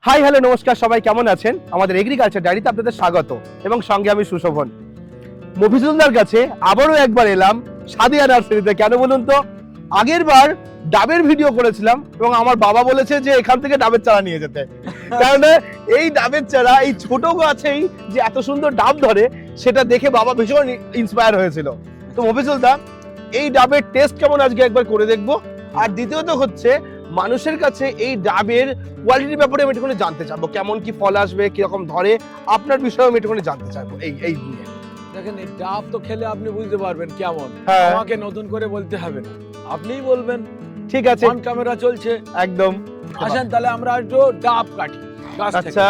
Hi hello নমস্কার, সবাই কেমন আছেন? আমাদের এগ্রিকালচার ডায়েরিতে আপনাদের স্বাগত এবং সঙ্গে আমি সুশোভন। মফিজুলদার কাছে আবারও একবার এলাম সাদিয়া নার্সারিতে। কেন বলুন তো, আগের বার ডাবের ভিডিও করেছিলাম এবং আমার বাবা বলেছে যে এখান থেকে ডাবের চারা নিয়ে যেতে, কারণ এই ডাবের চারা এই ছোট গাছেই যে এত সুন্দর ডাব ধরে সেটা দেখে বাবা ভীষণ ইন্সপায়ার হয়েছিল। তো মফিজুলদা, এই ডাবের টেস্ট কেমন আজকে একবার করে দেখবো। আর দ্বিতীয়ত হচ্ছে, মানুষের কাছে এই ডাবের কোয়ালিটির ব্যাপারে আমি একটুখানি জানতে চাইবো, কেমন কি ফল আসবে, কিরকম ধরে, আপনার বিষয়ে আমি একটুখানি জানতে চাইবো এই নিয়ে। দেখেন, এই ডাব তো খেলে আপনি বুঝতে পারবেন কেমন। হ্যাঁ। আমাকে নতুন করে বলতে হবে না, আপনিই বলবেন। ঠিক আছে, অন ক্যামেরা চলছে একদম। আসেন তাহলে আমরা একটু ডাব কাটি গাছ থেকে। আচ্ছা,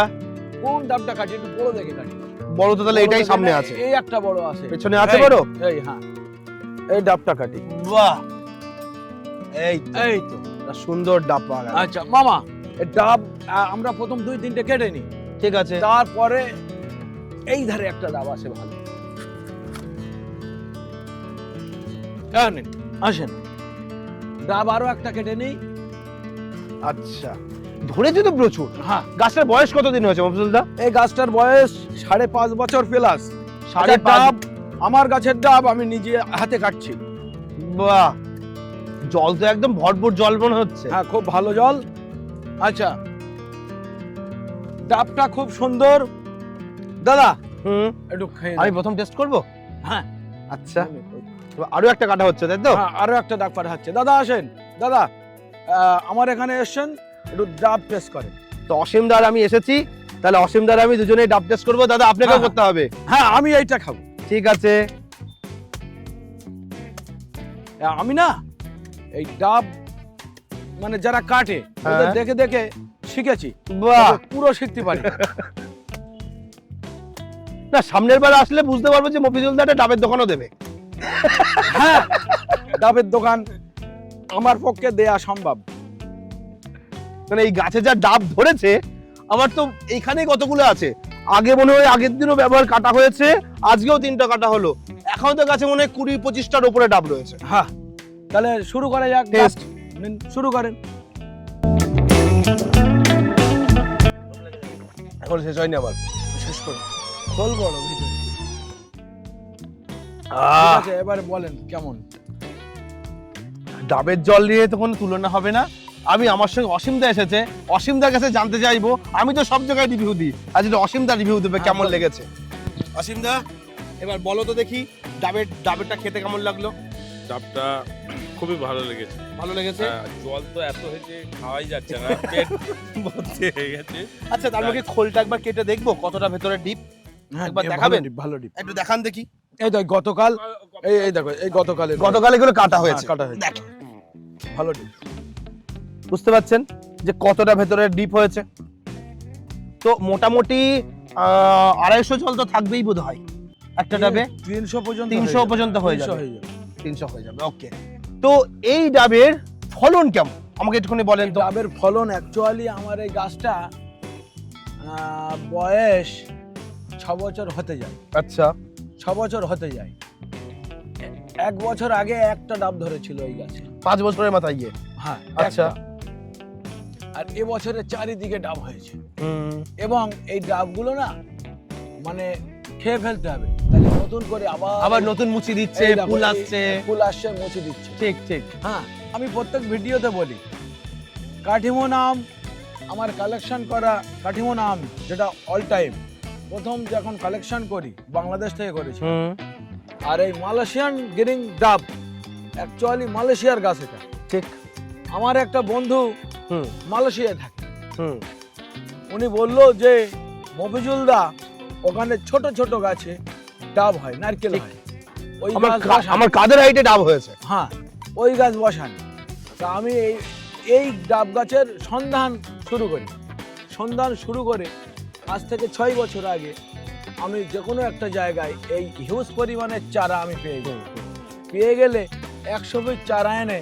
কোন ডাবটা কাটি? একটু বড় দেখে কাটি। বড় তো তাহলে এটাই সামনে আছে। এই একটা বড় আছে, পেছনে আছে বড়। এই হ্যাঁ, এই ডাবটা কাটি। বাহ, এই তো সুন্দর ডাব পাওয়া গেল। আচ্ছা মামা, এই ডাব আমরা প্রথম 2-3টে কেটে নিই, ঠিক আছে। তারপরে এই ধারে একটা ডাব আছে ভালো। আসেন, ডাব আরো একটা কেটে নিই। আচ্ছা, ধরেছে তো প্রচুর। হ্যাঁ, গাছটার বয়স কতদিন হয়েছে মফিজুলদা? এই গাছটার বয়স 5.5 বছর প্লাস। 5.5 ডাব, আমার গাছের ডাব আমি নিজে হাতে কাটছি। বাহ, জল তো একদম ভরপুর জল মনে হচ্ছে। হ্যাঁ, খুব ভালো জল। আচ্ছা, ডাবটা খুব সুন্দর দাদা। একটু খেয়ে আমি প্রথম টেস্ট করব। হ্যাঁ আচ্ছা, আরো একটা কাটা হচ্ছে, তাই তো? হ্যাঁ, আরো একটা ডাব পাঠাচ্ছে। দাদা আসেন, দাদা আমার এখানে এসেছেন, একটু ডাব টেস্ট করেন। তো অসীম দার আমি এসেছি, তাহলে অসীম দার আমি দুজনেই ডাব টেস্ট করবো। দাদা আপনাকেও হ্যাঁ। করতে হবে। হ্যাঁ, আমি এইটা খাবো। ঠিক আছে। আমি না এই ডাব মানে যারা কাটে ওদের হ্যাঁ। দেখে দেখে শিখেছি, বাহ, তবে পুরো শিখতে পারি না। না সামনের বার আসলে বুঝতে পারবো যে মফিজুল দা একটা ডাবের দোকানও দেবে। হ্যাঁ, ডাবের দোকান আমার পক্ষে দেয়া সম্ভব। মানে এই গাছে যা ডাব ধরেছে, আমার তো এইখানেই কতগুলো আছে। আগে মনে হয় আগের দিনও ব্যবহার কাটা হয়েছে, আজকেও 3টা কাটা হলো। এখন তো গাছে মনে হয় 20-25টার উপরে ডাব রয়েছে। হ্যাঁ, তাহলে শুরু করা যাক। টেস্ট নিন, শুরু করেন। এখন শেষ হয়নি আবার। শেষ করুন। খোল বড় ভিতরে। আহ, ঠিক আছে, এবারে বলেন কেমন। ডাবের জল নিয়ে তো কোনো তুলনা হবে না। আমি আমার সঙ্গে অসীম দা এসেছে, অসীম দার কাছে জানতে চাইবো। আমি তো সব জায়গায় রিভিউ দিই, আজ অসীম দা রিভিউ দেবে কেমন বলো। লেগেছে। অসীম দা, এবার বলো তো দেখি ডাবেরটা খেতে কেমন লাগলো? ডাবটা খুবই ভালো লেগেছে। ভালো লেগেছে। জল তো এত হয়েছে খাওয়াই যাচ্ছে না, পেট ভর্তি হয়ে গেছে। আচ্ছা, তার মধ্যে খোলটা একবার কেটে দেখবো কতটা ভেতরে ডিপ। হ্যাঁ, একবার ভালো দেখাবেন? ডিপ, ভালো ডিপ। একটু দেখান দেখি। এই তো গতকাল, এই দেখো, এই গতকালে গতকাল এগুলো কাটা হয়েছে। কাটা হয়েছে। দেখেন, ভালো ডিপ। বুঝতে পারছেন যে কতটা ভেতরে ডিপ হয়েছে। তো মোটামুটি 250 জল তো থাকবেই বোধ হয় একটা ডাবে। 300 পর্যন্ত 300 পর্যন্ত হয়ে 300 যাবে। হয়ে যাবে। 300 হয়ে যাবে, ওকে। তো এই ডাবের ফলন কেমন আমাকে একটুখানি বলেন তো। ডাবের ফলন অ্যাকচুয়ালি আমার এই গাছটা বয়স 6 বছর হতে যায়। আচ্ছা, 6 বছর হতে যায়। 1 বছর আগে একটা ডাব ধরেছিল এই গাছে। 5 বছরের মাথায় গিয়ে। হ্যাঁ, আচ্ছা। একটা। আর এবছরে চারিদিকে ডাব হয়েছে, এবং এই ডাবগুলো না মানে খেয়ে ফেলতে হবে, তাহলে নতুন করে আবার নতুন মুচি দিচ্ছে, এই দেখো, ফুল এই আসছে। ফুল আসছে, মুচি দিচ্ছে। ঠিক ঠিক। হ্যাঁ, আমি প্রত্যেক ভিডিওতে বলি কাঠিমো নাম আমার কালেকশন করা কাঠিমো নাম, যেটা অল টাইম প্রথম যখন কালেকশন করি বাংলাদেশ থেকে করেছি। আর এই মালয়েশিয়ান গ্রিন ডাব অ্যাকচুয়ালি মালয়েশিয়ার গাছ এটা। ঠিক। আমার একটা বন্ধু হুম মালয়েশিয়ায় থাকে, হুম উনি বলল যে মফিজুল দা ওখানে ছোট ছোট গাছে ডাব হয়, নারকেল ঠিক। হয়, ওই গাছ বসান। আমার কাদের হাইটে ডাব হয়েছে। হ্যাঁ, ওই গাছ বসান। তা আমি এই ডাব গাছের সন্ধান শুরু করে আজ থেকে 6 বছর আগে আমি যে কোনো একটা জায়গায় এই হিউজ পরিমাণের চারা আমি পেয়ে গেলে 100 পিস চারা এনে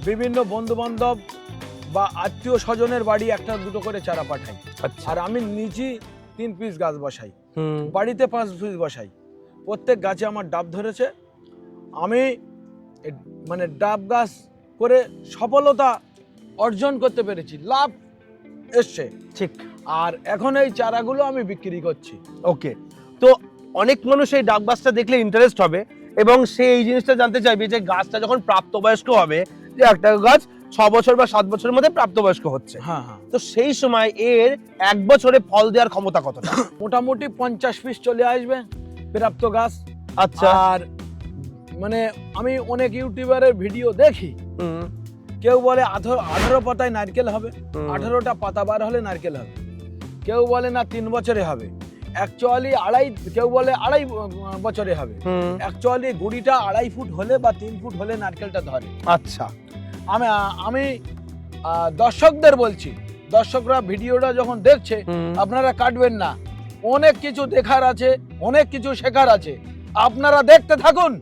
বিভিন্ন বন্ধু বান্ধব বা আত্মীয় স্বজনের বাড়ি 1-2 করে চারা পাঠাই। আচ্ছা। আর আমি নিজে 3 পিস গাছ বসাই, বাড়িতে 5 পিস বসাই। প্রত্যেক গাছে আমার ডাব ধরেছে। আমি মানে ডাব গাছ করে সফলতা অর্জন করতে পেরেছি, লাভ এসছে। ঠিক। আর এখন এই চারাগুলো আমি বিক্রি করছি। ওকে, তো অনেক মানুষ এই ডাব গাছটা দেখলে ইন্টারেস্ট হবে এবং সে এই জিনিসটা জানতে চাইবে যে গাছটা যখন প্রাপ্তবয়স্ক হবে, যে একটা গাছ 6 বছর বা 7 বছরের মধ্যে প্রাপ্তবয়স্ক হচ্ছে, হ্যাঁ হ্যাঁ, তো সেই সময় এর 1 বছরে ফল দেওয়ার ক্ষমতা কতটা? মোটামুটি 50 পিস চলে আসবে প্রাপ্ত গাছ। আচ্ছা। আর মানে আমি অনেক ইউটিউবারের ভিডিও দেখি, কেউ বলে 18 পাতায় নারকেল হবে, 18টা পাতা বার হলে নারকেল হবে, কেউ বলে না 3 বছরে হবে, অ্যাকচুয়ালি কেউ বলে 2.5 বছরে হবে। অ্যাকচুয়ালি গুড়িটা 2.5 ফুট হলে বা 3 ফুট হলে নারকেলটা ধরে। আচ্ছা। আমি দর্শকদের বলছি, দর্শকরা ভিডিওটা যখন দেখছে আপনারা কাটবেন না, অনেক কিছু দেখার আছে, অনেক কিছু শেখার আছে, আপনারা দেখতে থাকুন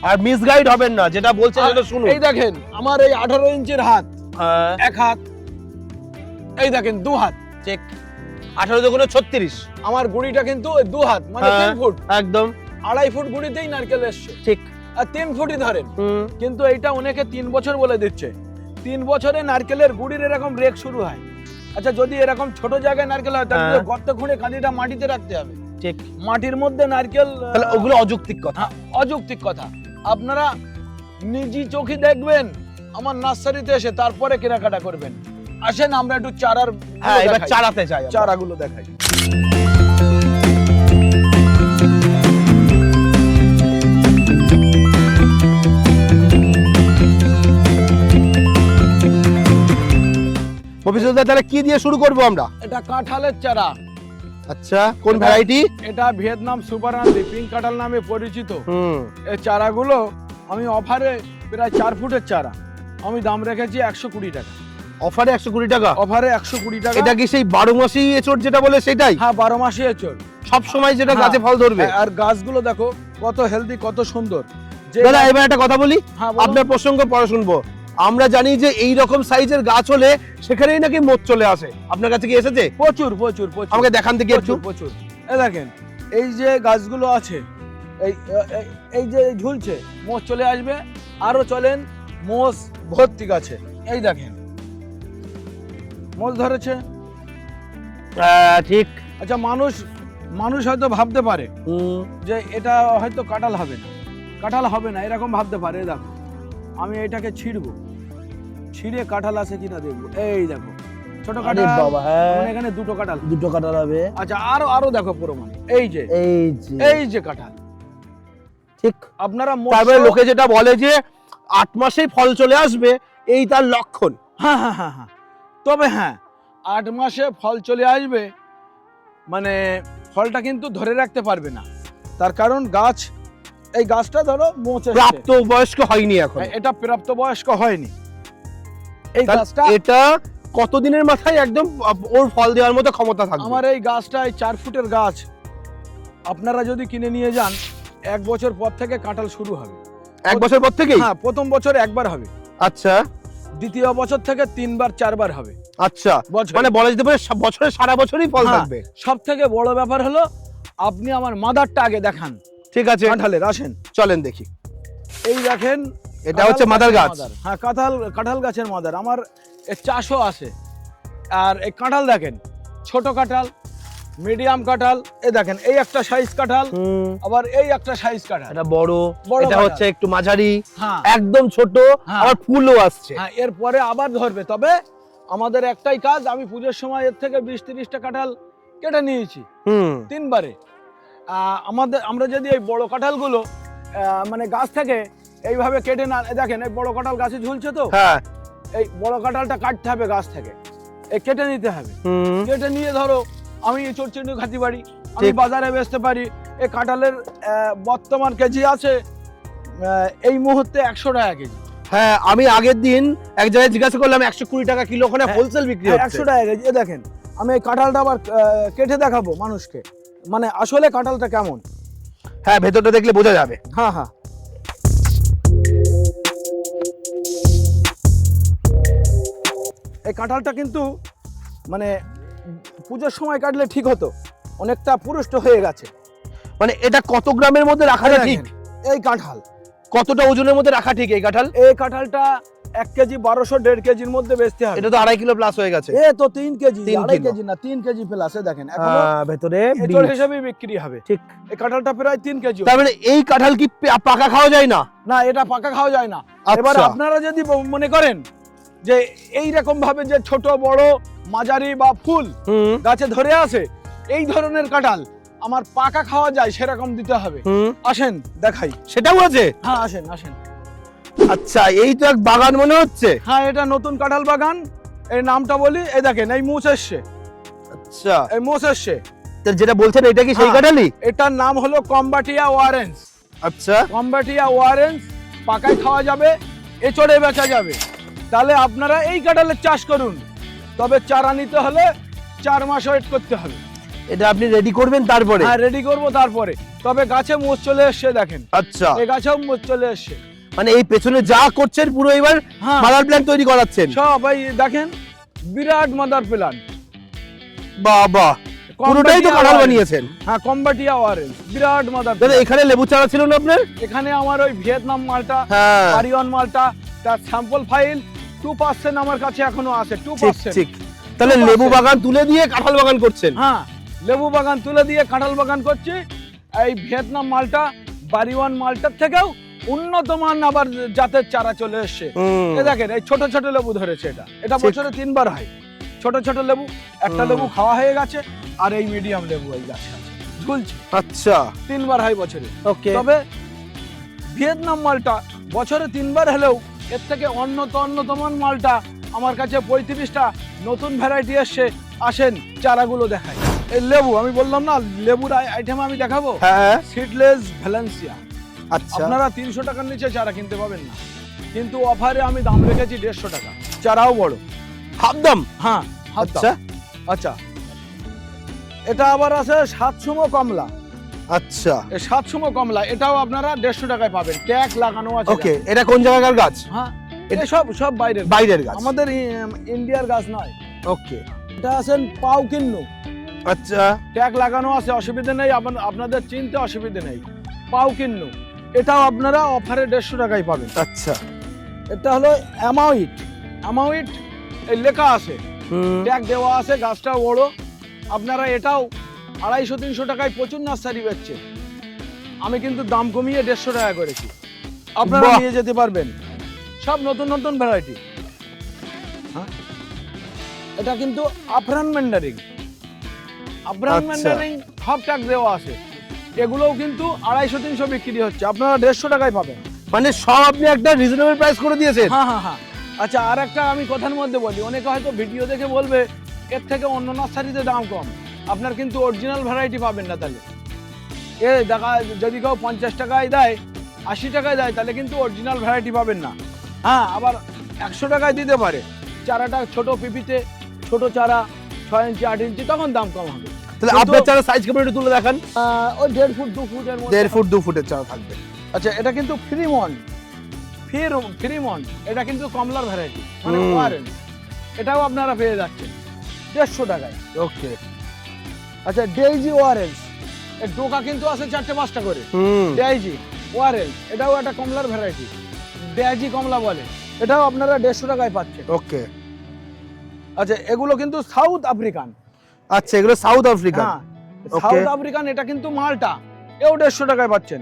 আর মিসগাইড হবেন না, যেটা বলছে সেটা শুনুন। এই দেখেন আমার এই 18 ইঞ্চির হাত, এক হাত, এই দেখেন 2 হাত, চেক। 18 দুগুণে 36। আমার গুড়িটা কিন্তু 2 হাত মানে 3 ফুট, একদম 2.5 ফুট গুড়িতেই নারকেল এসছে। ঠিক। আর 3 ফুটই ধরেন, কিন্তু এইটা অনেকে 3 বছর বলে দিচ্ছে। 3 বছরে নারকেলের গুড়ির এরকম রেক শুরু হয়। আচ্ছা, যদি এরকম ছোট জায়গায় নারকেল হয় তাহলে গর্ত খুঁড়ে কাঁদিটা মাটিতে রাখতে হবে। ঠিক। মাটির মধ্যে নারকেল, তাহলে ওগুলো অযৌক্তিক কথা। অযৌক্তিক কথা। আপনারা নিজি চোখে দেখবেন আমার নার্সারিতে এসে, তারপরে কেনাকাটা করবেন। আসেন আমরা একটু চারার, হ্যাঁ, এবার চারাতে চাই, চারাগুলো দেখাই। মফিজুল দা, তাহলে কি দিয়ে শুরু করব আমরা? এটা কাঁঠালের চারা। আচ্ছা, কোন ভ্যারাইটি? এটা ভিয়েতনাম সুপারনান্দি পিঙ্ক কাঁঠাল নামে পরিচিত। এই চারাগুলো আমি অফারে প্রায় 4 ফুটের চারা আমি দাম রেখেছি 120 টাকা। অফারে 120 টাকা? অফারে 120 টাকা। এটা কি সেই 12 মাসি এচোর যেটা বলে সেটাই? হ্যাঁ, 12 মাসই এচোর, সব সময় যেটা গাছে ফল ধরবে। আর গাছগুলো দেখো কত হেলদি, কত সুন্দর। দাদা, এবার একটা কথা বলি, হ্যাঁ, আপনার প্রসঙ্গ পরে শুনবো। আমরা জানি যে এই রকম সাইজের গাছ হলে সেখানেই নাকি মোচ চলে আসে, আপনার কাছে কি এসেছে? প্রচুর প্রচুর প্রচুর। আমাকে দেখান থেকে একটু। প্রচুর। এই দেখেন, এই যে গাছগুলো আছে, এই যে ঝুলছে, মোচ চলে আসবে। আরো চলেন, মোচ ভর্তি গাছে, এই দেখেন মোচ ধরেছে। ঠিক। আচ্ছা, মানুষ হয়তো ভাবতে পারে যে এটা হয়তো কাঁঠাল হবে না, কাঁঠাল হবে না, এরকম ভাবতে পারে। দেখো, আমি এটাকে ছিঁড়ে কাঁঠাল আছে কিনা দেখবো। এই দেখো ছোট কাঁঠাল, মানে এখানে দুটো কাঁঠাল হবে। আচ্ছা, আরো দেখো প্রমাণ, এই যে কাঁঠাল। ঠিক। আপনারা তারপরে লোকে যেটা বলে যে 8 মাসেই ফল চলে আসবে, এই তার লক্ষণ। হ্যাঁ হ্যাঁ হ্যাঁ হ্যাঁ, তবে হ্যাঁ, 8 মাসে ফল চলে আসবে মানে ফলটা কিন্তু ধরে রাখতে পারবে না। তার কারণ এই গাছটা ধরো মোচ প্রাপ্ত বয়স্ক হয়নি এখন। এটা প্রাপ্ত বয়স্ক হয়নি। এই গাছটা, এটা কতদিনের মাথায় একদম ওর ফল দেওয়ার মতো ক্ষমতা থাকবে? আমার এই গাছটা 4 ফুটের গাছ, আপনারা যদি কিনে নিয়ে যান 1 বছর পর থেকে কাঁঠাল শুরু হবে। 1 বছর পর থেকেই? হ্যাঁ, প্রথম বছর একবার হবে। আচ্ছা। দ্বিতীয় বছর থেকে 3 বার 4 বার হবে। আচ্ছা, মানে বলা যেতে পারে বছরে সারা বছরই ফল থাকবে। সব থেকে বড় ব্যাপার হলো আপনি আমার মাদারটা আগে দেখান। ঠিক আছে, কাঁঠালের আসেন, চলেন দেখি। এই দেখেন, এটা হচ্ছে মাদার গাছ। হ্যাঁ, কাঁঠাল গাছের মাদার। আমার এর চাষও আছে। আর এই কাঁঠাল দেখেন, ছোট কাঁঠাল, মিডিয়াম কাঁঠাল, এই দেখেন এই একটা সাইজ কাঁঠাল, আবার এই একটা সাইজ কাঁঠাল। এটা বড়, এটা হচ্ছে একটু মাঝারি, হ্যাঁ একদম ছোট, আবার ফুলও আসছে। হ্যাঁ, এরপরে আবার ধরবে। তবে আমাদের একটাই কাজ, আমি পুজোর সময় এর থেকে 20-30টা কাঁঠাল কেটে নিয়েছি 3 বারে। আমরা যদি এই বড় কাঁঠালগুলো মানে গাছ থেকে এইভাবে কেটে না, দেখেন এই বড় কাঁঠাল গাছে ঝুলছে, তো হ্যাঁ, এই বড় কাঁঠালটা কাটতে হবে গাছ থেকে, কেটে নিতে হবে। কেটে নিয়ে ধরো আমি চটচড়ি খাতি পারি, আমি বাজারে বেচতে পারি। এই কাঁঠালের বর্তমান কেজি আছে এই মুহূর্তে 100 টাকা কেজি। হ্যাঁ, আমি আগের দিন এক জায়গায় জিজ্ঞাসা করলাম 120 টাকা কিলো, ওখানে হোলসেল বিক্রি হচ্ছে 100 টাকা কেজি। দেখেন, আমি এই কাঁঠালটা আবার কেটে দেখাবো মানুষকে, মানে আসলে কাঁঠালটা কেমন। হ্যাঁ, ভেতরটা দেখলে বোঝা যাবে। হ্যাঁ হ্যাঁ, এই কাঁঠালটা কিন্তু মানে পুজোর সময় কাটলে ঠিক হতো, অনেকটা পুরুষ্ট হয়ে গেছে। মানে এটা কত গ্রামের মধ্যে রাখাটা ঠিক? এই কাঁঠাল কতটা ওজনের মধ্যে রাখা ঠিক? এই কাঁঠালটা 1 কেজি 1200 1.5 কেজির মধ্যে বেচতে হবে। এটা তো 2.5 কিলো প্লাস হয়ে গেছে। এ তো 3 কেজি, 3 2.5 কিলো। কেজি না 3 কেজি প্লাস। দেখেন এখনো ভেতরে এঁচড় বীজ। হিসেবে বিক্রি হবে। ঠিক। এই কাঁঠালটা প্রায় 3 কেজি। তার মানে এই কাঁঠাল কি পাকা খাওয়া যায় না? না, এটা পাকা খাওয়া যায় না। আচ্ছা। এবার আপনারা যদি মনে করেন যে এই রকম ভাবে যে ছোট বড় মাঝারি বা ফুল হুম গাছে ধরে আছে এই ধরনের কাঁঠাল আমার পাকা খাওয়া যায় সেরকম দিতে হবে। হুম আসেন দেখাই। সেটাও আছে? হ্যাঁ আসেন আসেন। আচ্ছা, এই তো এক বাগান মনে হচ্ছে। হ্যাঁ, এটা নতুন কাঁঠাল বাগান। এই নামটা বলি, এই দেখেন এই মুছ এসছে, আচ্ছা, এই মুছ এসছে। তো যেটা বলছেন এটা কি সেই হ্যাঁ। কাঁঠালই? এটার নাম হলো কম্বাটিয়া অরেঞ্জ। আচ্ছা, কম্বাটিয়া অরেঞ্জ পাকায় খাওয়া যাবে, এঁচড়ে বেচা যাবে। তাহলে আপনারা এই কাঁঠালের চাষ করুন। তবে চারা নিতে হলে 4 মাস ওয়েট করতে হবে। এটা আপনি রেডি করবেন তারপরে? হ্যাঁ, রেডি করব তারপরে। তবে গাছে মোচ চলে এসছে দেখেন, আচ্ছা, এই গাছেও মোচ চলে এসছে। মানে এই পেছনে যা করছেন পুরো এবার হ্যাঁ, মাদার প্ল্যান্ট তৈরি করাচ্ছেন? সব এই দেখেন বিরাট মাদার প্ল্যান্ট। বাবা, পুরোটাই তো কাঁঠাল বানিয়েছেন। হ্যাঁ, কম্বাটিয়া অরেঞ্জ বিরাট মাদার। দাদা এখানে লেবু চারা ছিল না আপনার? এখানে আমার ওই ভিয়েতনাম মালটা, হ্যাঁ, পারিওয়ান মালটা, তার স্যাম্পল ফাইল 2% আমার কাছে এখনো আছে। ঠিক 2%। ঠিক। তাহলে 2%। লেবু বাগান তুলে দিয়ে কাঁঠাল বাগান করছেন? হ্যাঁ, লেবু বাগান তুলে দিয়ে কাঁঠাল বাগান করছি। এই ভিয়েতনাম মালটা, বারিওয়ান মালটার থেকেও উন্নত মান আবার জাতের চারা চলে এসছে। হুম, এই দেখেন এই ছোট ছোট লেবু ধরেছে। এটা ঠিক। বছরে 3 বার হয়। ছোট ছোট লেবু, একটা হুম। লেবু খাওয়া হয়ে গেছে, আর এই মিডিয়াম লেবু এই গাছে আছে, ঝুলছে। আচ্ছা, 3 বার হয় বছরে। ওকে। তবে ভিয়েতনাম মালটা বছরে 3 বার হলেও এর থেকে অন্যতম মালটা আমার কাছে 35টা নতুন ভ্যারাইটি এসছে। আসেন চারাগুলো দেখাই। এই লেবু আমি বললাম না, লেবুর আইটেম আমি দেখাবো। হ্যাঁ, সিডলেস ভ্যালেন্সিয়া। আচ্ছা, আপনারা 300 টাকার নিচে চারা কিনতে পাবেন না, কিন্তু অফারে আমি দাম রেখেছি 150 টাকা। চারাও বড়, হাফ দাম। হ্যাঁ হাফ দাম। আচ্ছা আচ্ছা, এটা আবার আছে 700 কমলা। আচ্ছা, এই 700 কমলা এটাও আপনারা 150 টাকায় পাবেন, ট্যাগ লাগানো আছে। ওকে। এটা কোন জায়গার গাছ? হ্যাঁ, এটা সব বাইরের, বাইরের গাছ। আমাদের ইন্ডিয়ার গাছ নয়। ওকে, এটা আছেন পাও কিন্নু, আচ্ছা, ট্যাগ লাগানো আছে, অসুবিধা নেই, আপনাদের চিনতে অসুবিধা নেই। পাও কিন্নু এটাও আপনারা অফারে 150 টাকায় পাবেন। আচ্ছা, এটা হলো অ্যামাউইট। অ্যামাউইট এই লেখা আছে, হুম, ট্যাগ দেওয়া আছে, গাছটা বড়। আপনারা এটাও 250-300 টাকায় প্রচুর নার্সারি বেচছে। আমি কিন্তু দাম কমিয়ে 150 টাকা করেছি, আপনারা বাহ। নিয়ে যেতে পারবেন। সব নতুন নতুন ভ্যারাইটি। হ্যাঁ, এটা কিন্তু আফরান ম্যান্ডারিং। আফরান আচ্ছা। ম্যান্ডারিং সব ট্যাগ দেওয়া আছে। এগুলোও কিন্তু 250-300 বিক্রি হচ্ছে, আপনারা 150 টাকায় পাবেন। মানে সব আপনি একটা রিজনেবল প্রাইস করে দিয়েছেন? হ্যাঁ হ্যাঁ হ্যাঁ। আচ্ছা, আর একটা আমি কথার মধ্যে বলি, অনেকে হয়তো ভিডিও দেখে বলবে এর থেকে অন্য নার্সারিতে দাম কম। আপনার কিন্তু অরিজিনাল ভ্যারাইটি পাবেন না। তাহলে এ দেখা, যদি কেউ 50 টাকায় দেয়, 80 টাকায় দেয়, তাহলে কিন্তু অরিজিনাল ভ্যারাইটি পাবেন না। হ্যাঁ, আবার 100 টাকায় দিতে পারে চারাটা ছোট পিপিতে, ছোট চারা 6 ইঞ্চি 8 ইঞ্চি, তখন দাম কম হবে। তাহলে কিন্তু- আপনার চারা সাইজ কেমন একটু তুলে দেখান? ওই 1.5 ফুট 2 ফুটের মধ্যে। 1.5 ফুট 2 ফুটের চারা থাকবে। আচ্ছা, এটা কিন্তু ফ্রিমন্ট। এটা কিন্তু কমলার ভ্যারাইটি, মানে হুম। অরেঞ্জ। এটাও আপনারা পেয়ে যাচ্ছেন 150 টাকায়। ওকে, আচ্ছা, ডেইজি অরেঞ্জ এর ডোকা কিন্তু আছে 4-5টা করে। হুম, ডেইজি অরেঞ্জ এটাও একটা কমলার ভ্যারাইটি, ডেইজি কমলা বলে। এটাও আপনারা 150 টাকায় পাচ্ছেন। ওকে। আচ্ছা, এগুলো কিন্তু সাউথ আফ্রিকান। আচ্ছা, এগুলো সাউথ আফ্রিকা। হ্যাঁ, Okay. South African. এটা কিন্তু মালটা, এও 150 টাকায় পাচ্ছেন।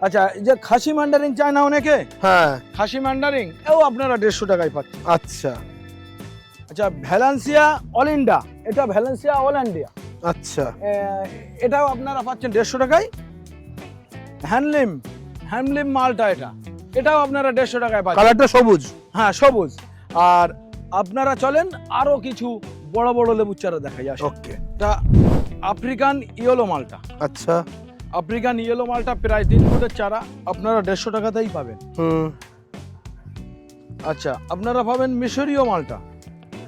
আচ্ছা, এই যে খাসি ম্যান্ডারিং চায় না অনেকে, হ্যাঁ, খাসি ম্যান্ডারিং এও আপনারা 150 টাকায় পাচ্ছেন। আচ্ছা, আচ্ছা, ভ্যালেন্সিয়া অল ইন্ডিয়া, এটা ভ্যালেন্সিয়া অল ইন্ডিয়া, আচ্ছা, এটাও আপনারা পাচ্ছেন 150 টাকায়। হ্যান্ডলিম মালটা এটাও আপনারা 150 টাকায় পাচ্ছেন। কালারটা সবুজ। হ্যাঁ, সবুজ। আর আপনারা চলেন আরো কিছু বড় বড় লেবুর চারা দেখাই। আসে ওকে, এটা আফ্রিকান ইয়েলো মালটা। আচ্ছা, আফ্রিকান ইয়েলো মালটা প্রায় 3 ফুটের চারা, আপনারা 150 টাকাতেই পাবেন। হুম, আচ্ছা, আপনারা পাবেন মিশরীয় মালটা,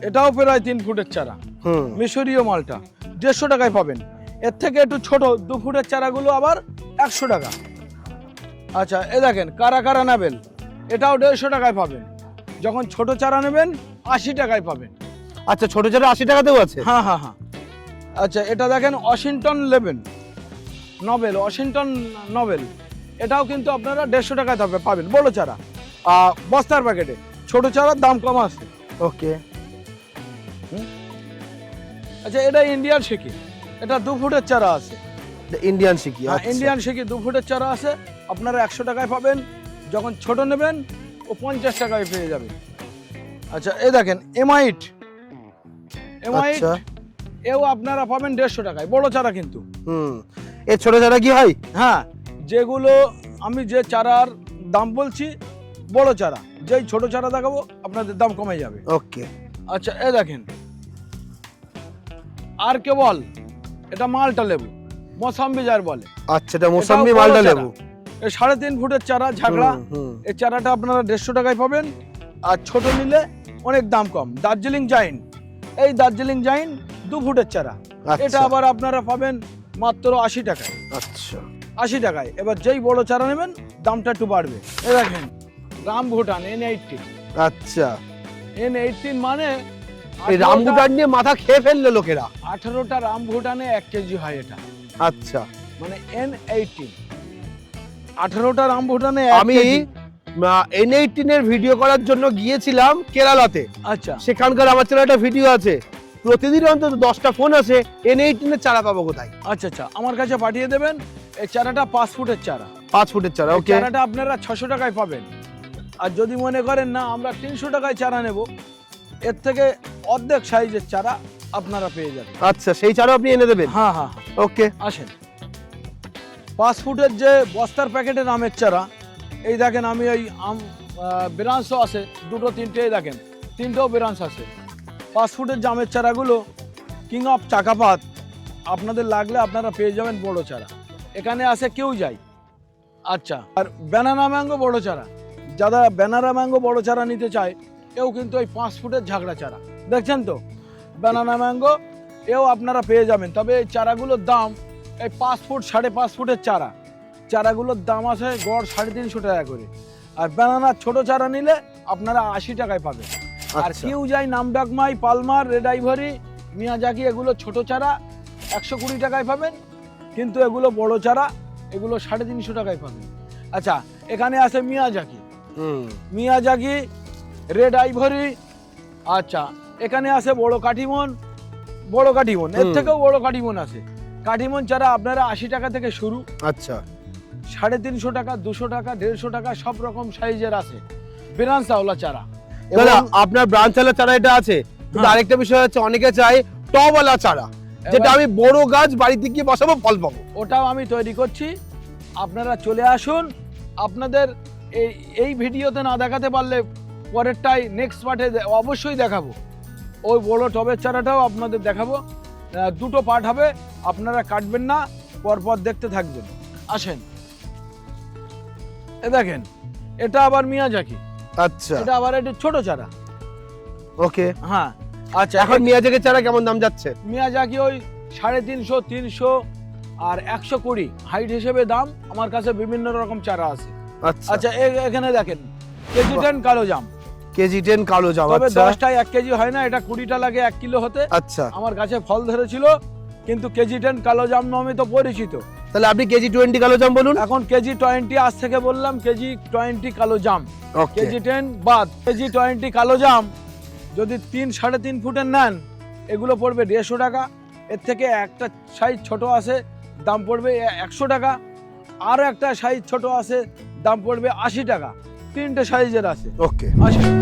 এটাও প্রায় 3 ফুটের চারা। হুম, মিশরীয় মালটা 150 টাকায় পাবেন। এর থেকে একটু ছোট 2 ফুটের চারাগুলো আবার 100 টাকা। আচ্ছা, এ দেখেন কারা নেবেন, এটাও 150 টাকায় পাবেন। যখন ছোট চারা নেবেন 80 টাকায় পাবেন। আচ্ছা, ছোট চারা 80 টাকাতেও আছে? হ্যাঁ হ্যাঁ হ্যাঁ। আচ্ছা, এটা দেখেন ওয়াশিংটন নবেল, ওয়াশিংটন নবেল, এটাও কিন্তু আপনারা 150 টাকায় পাবেন বড় চারা। বস্তার প্যাকেটে। ছোট চারার দাম কম আছে। ওকে। আচ্ছা, এটা ইন্ডিয়ান শিকি, এটা 2 ফুটের চারা আছে। ইন্ডিয়ান শিকি। ইন্ডিয়ান শিকি 2 ফুটের চারা আছে, আপনারা 100 টাকায় পাবেন। যখন ছোট নেবেন ও 50 টাকায় পেয়ে যাবেন। আচ্ছা, এই দেখেন এমাইট, এমাইট আচ্ছা। এও আপনারা পাবেন 150 টাকায়, বড় চারা কিন্তু। এর ছোট চারা কি হয়? হ্যাঁ, যেগুলো আমি যে চারার দাম বলছি বড় চারা, যেই ছোট চারা দেখাবো আপনাদের দাম কমে যাবে। ওকে। আচ্ছা, এই দেখেন আর কেবল, এটা মালটা লেবু, মৌসাম্বি যার বলে। আচ্ছা, এটা মৌসাম্বি এটাও বড় মালটা চারা। লেবু। এই 3.5 ফুটের চারা ঝাগড়া। এই চারাটা আপনারা 150 টাকায় পাবেন। আর ছোট নিলে অনেক দাম কম। দার্জিলিং জাইন্ট, এই দার্জিলিং জাইন্ট 2 ফুটের চারা, এটা আবার আপনারা পাবেন মাত্র 80 টাকায়। আচ্ছা, 80 টাকায়। এবার যেই বড় চারা নেবেন দামটা একটু বাড়বে। এই দেখেন রামভুটান N18। আচ্ছা, N18 মানে এই রামভুটান নিয়ে মাথা খেয়ে ফেললো লোকেরা। 18টা রামভুটানে 1 কেজি হয় এটা। আচ্ছা, মানে N18, 18টা রামভুটানে 1 আমি কেজি। N18 এর ভিডিও করার জন্য গিয়েছিলাম কেরালাতে। আচ্ছা, সেখানকার আমার চ্যানেলে একটা ভিডিও আছে। প্রতিদিন অন্তত 10টা ফোন আসে, N18 এর চারা পাবো কোথায়? আচ্ছা, আচ্ছা, আমার কাছে পাঠিয়ে দেবেন। এই চারাটা 5 ফুটের চারা। 5 ফুটের চারা। এই ওকে। চারাটা আপনারা 600 টাকায় পাবেন। আর যদি মনে করেন না আমরা 300 টাকায় চারা নেব, এর থেকে অর্ধেক সাইজের চারা আপনারা পেয়ে যাবেন। আচ্ছা, সেই চারা আপনি এনে দেবেন? হ্যাঁ হ্যাঁ, ওকে। আসেন। 5 ফুটের যে বস্তার প্যাকেটের আমের চারা, এই দেখেন আমি ওই আম ব্রাঞ্চও আছে, 2টো 3টে, দেখেন 3টেও ব্রাঞ্চ আছে। 5 ফুটের যে আমের চারাগুলো কিং অফ চাকাপাত, আপনাদের লাগলে আপনারা পেয়ে যাবেন বড় চারা। এখানে আছে কেউ যাই। আচ্ছা, আর ব্যানানা ম্যাঙ্গো বড় চারা, যারা ব্যানানা ম্যাঙ্গো বড় চারা নিতে চায়, এও কিন্তু ওই 5 ফুটের ঝাগড়া চারা, দেখছেন তো ব্যানানা ম্যাঙ্গো, এও আপনারা পেয়ে যাবেন। তবে এই চারাগুলোর দাম, এই 5 ফুট 5.5 ফুটের চারা, চারাগুলোর দাম আছে গড় 350 টাকা করে। আর ব্যানানার ছোট চারা নিলে আপনারা 80 টাকায় পাবেন। আর আচ্ছা। কেউ যাই, নামডাকমাই, পালমার, রেড আইভরি, মিয়াজাকি, এগুলো ছোট চারা 120 টাকায় পাবেন। কিন্তু এগুলো বড় চারা, এগুলো 350 টাকায় পাবেন। আচ্ছা, এখানে আছে মিয়াজাকি, মিয়াজাকি, রেড আইভরি। আচ্ছা, এখানে আছে বড় কাঠিমন, বড় কাঠিমন, এর থেকেও বড় কাঠিমন আছে। কাঠিমন চারা আপনারা 80 টাকা থেকে শুরু। আচ্ছা, 350 টাকা, 200 টাকা, 150 টাকা, সব রকম সাইজের আছে ব্রাঞ্চওয়ালা চারা। দাদা আপনার ব্রাঞ্চওয়ালা চারা এটা আছে, কিন্তু আরেকটা বিষয় হচ্ছে অনেকে চায় টবওয়ালা চারা, যেটা আমি বড় গাছ বাড়িতে গিয়ে বসাবো, ফল পাবো। ওটাও আমি তৈরি করছি, আপনারা চলে আসুন। আপনাদের এই ভিডিওতে না দেখাতে পারলে পরেরটাই নেক্সট পার্টে অবশ্যই দেখাবো। ওই বড় টবের চারাটাও আপনাদের দেখাবো। 2টো পার্ট হবে, আপনারা কাটবেন না, পরপর দেখতে থাকবেন। আসেন, এ দেখেন এটা আবার মিয়াজাকি। আচ্ছা, এটা আবার একটু ছোট চারা। ওকে। হ্যাঁ, আচ্ছা, এখন মিয়াজাকের চারা কেমন দাম যাচ্ছে? মিয়াজাকি ওই 350, 300 আর 120 হাইট হিসেবে দাম। আমার কাছে বিভিন্ন রকম চারা আছে। আচ্ছা, আচ্ছা, এখানে দেখেন কেজি 10 কালো জাম, কেজি 10 কালো জাম। তবে আচ্ছা 10টায় 1 কেজি হয় না, এটা 20টা লাগে 1 কিলো হতে। আচ্ছা, আমার কাছে ফল ধরেছিল, কিন্তু কেজি 10 কালো জাম নামে তো পরিচিত। তাহলে আপনি কেজি 20 কালো জাম বলুন। এখন কেজি 20, আজ থেকে বললাম কেজি 20 কালো জাম। ওকে। কেজি 10 বাদ, কেজি 20 কালো জাম যদি 3-3.5 ফুটের নেন, এগুলো পড়বে 150 টাকা। এর থেকে একটা সাইজ ছোট আছে, দাম পড়বে 100 টাকা। আর একটা সাইজ ছোট আছে, দাম পড়বে 80 টাকা। 3টে সাইজের আছে। ওকে। আসেন,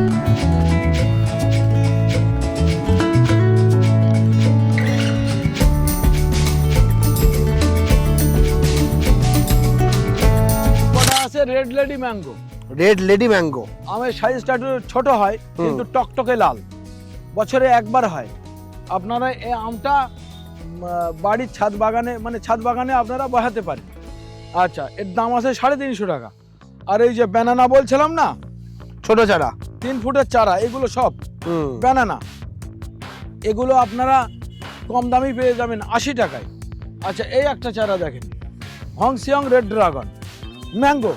কটা আছে red lady mango. Red lady mango, আমের সাইজটা একটু ছোট হয়, কিন্তু টকটকে লাল, বছরে একবার হয়। আপনারা এই আমটা বাড়ির ছাদ বাগানে, মানে ছাদ বাগানে আপনারা বসাতে পারেন। আচ্ছা, এর দাম আছে 350 টাকা। আর এই যে ব্যানানা বলছিলাম না, ছোট চারা, 3 ফুটের চারা, এগুলো সব ব্যানানা, এগুলো আপনারা কম দামি পেয়ে যাবেন 80 টাকায়। আচ্ছা, এই একটা চারা দেখেন, হংসিয়ং রেড ড্রাগন ম্যাঙ্গো,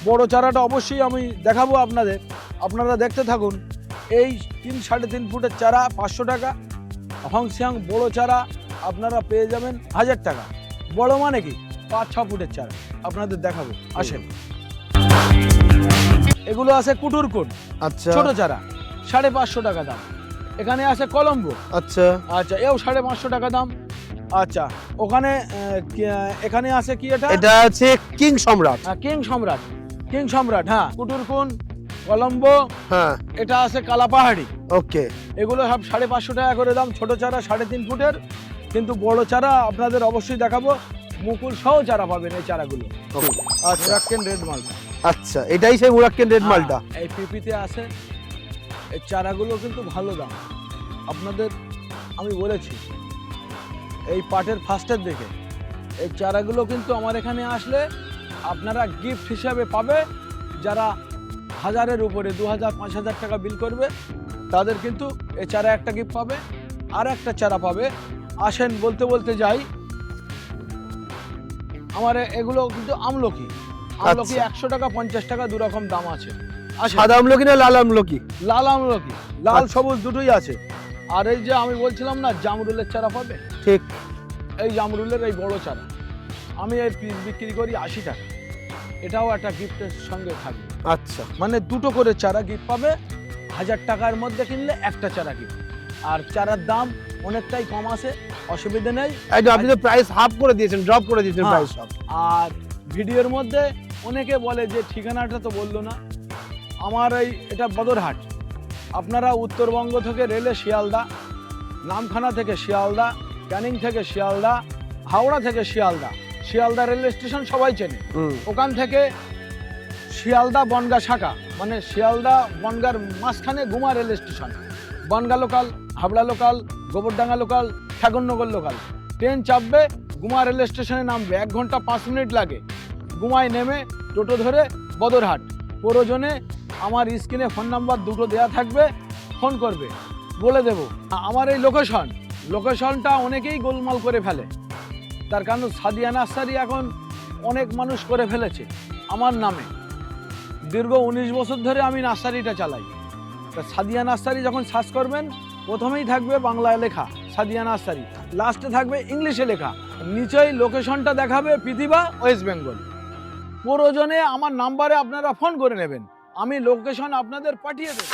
বড় চারাটা অবশ্যই আমি দেখাবো আপনাদের, আপনারা দেখতে থাকুন। এই 3-3.5 ফুটের চারা 500 টাকা। হংসিয়ং বড় চারা আপনারা পেয়ে যাবেন 1000 টাকা। বড় মানে কি 5-6 ফুটের চারা আপনাদের দেখাবো। আসেন, এগুলো আছে কুটুরকুন, আচ্ছা ছোট চারা, 550 টাকা দাম। এখানে আছে কলম্বো, আচ্ছা আচ্ছা এও 550 টাকা দাম। আচ্ছা ওখানে এখানে আছে কি এটা? এটা আছে কিং সম্রাট। কিং সম্রাট, কিং সম্রাট, হ্যাঁ কুটুরকুন, কলম্বো, হ্যাঁ এটা আছে কালাপাহাড়ি। ওকে এগুলো সব 550 টাকা করে দাম। ছোট চারা 3.5 ফুটের, কিন্তু বড় চারা আপনাদের অবশ্যই দেখাবো, মুকুল সহ চারা পাবেন এই চারাগুলো। আচ্ছা রাক্কেন রেড মালটা, আচ্ছা এটাই সেই মুরাক্কেন রেড মালটা। এই পিপিতে আছে। এই চারাগুলো কিন্তু ভালো দাম আপনাদের, আমি বলেছি এই পাটের ফার্স্টের দিকে এই চারাগুলো কিন্তু আমার এখানে আসলে আপনারা গিফট হিসাবে পাবে। যারা 1000-এর উপরে 2000-5000 টাকা বিল করবে তাদের কিন্তু এই চারা একটা গিফট পাবে। আর একটা চারা পাবে, আসেন বলতে বলতে যাই, আমার এগুলো কিন্তু আমলকি, আমলকি 100 টাকা 50 টাকা দু রকম দাম আছে। সাদা আমলকি না লাল আমলকি? লাল আমলকি, লাল আচ্ছা। সবুজ দুটোই আছে। আর এই যে আমি বলছিলাম না জামরুলের চারা পাবে, ঠিক এই জামরুলের এই বড় চারা আমি এর পিস বিক্রি করি 80 টাকা। এটাও একটা গিফটের সঙ্গে থাকবে। আচ্ছা মানে দুটো করে চারা গিফট পাবে, 1000 টাকার মধ্যে কিনলে একটা চারা গিফট। আর চারার দাম অনেকটাই কম আছে, অসুবিধা নেই। একদম, আপনি তো প্রাইস হাফ করে দিয়েছেন, ড্রপ করে দিয়েছেন হ্যাঁ। প্রাইস সব। আর ভিডিওর মধ্যে অনেকে বলে যে ঠিকানাটা তো বললো না। আমার এটা বদরহাট। আপনারা উত্তরবঙ্গ থেকে রেলে শিয়ালদা, নামখানা থেকে শিয়ালদা, ক্যানিং থেকে শিয়ালদা, হাওড়া থেকে শিয়ালদা, শিয়ালদা রেল স্টেশন সবাই চেনে। ওখান থেকে শিয়ালদা বনগা শাখা, মানে শিয়ালদা বনগার মাঝখানে Guma rail station, Bongaon local, Habra local, Gobardanga local, Thakurnagar local. Train চাপবে, গুমা রেল স্টেশনে নামবে, 1 ঘন্টা 5 মিনিট লাগে। গুমায় নেমে টোটো ধরে বদরহাট। প্রয়োজনে আমার স্ক্রিনে ফোন নাম্বার দুটো দেওয়া থাকবে, ফোন করবে, বলে দেব। আমার এই লোকেশনটা অনেকেই গোলমাল করে ফেলে, তার কারণ সাদিয়া নার্সারি এখন অনেক মানুষ করে ফেলেছে আমার নামে। দীর্ঘ 19 বছর ধরে আমি নার্সারিটা চালাই। তা সাদিয়া নার্সারি যখন সার্চ করবেন, প্রথমেই থাকবে বাংলায় লেখা সাদিয়া নার্সারি, লাস্টে থাকবে ইংলিশে লেখা, নিচেই লোকেশনটা দেখাবে পৃথিবী ওয়েস্ট বেঙ্গল। প্রয়োজনে আমার নাম্বারে আপনারা ফোন করে নেবেন, আমি লোকেশন আপনাদের পাঠিয়ে দেব।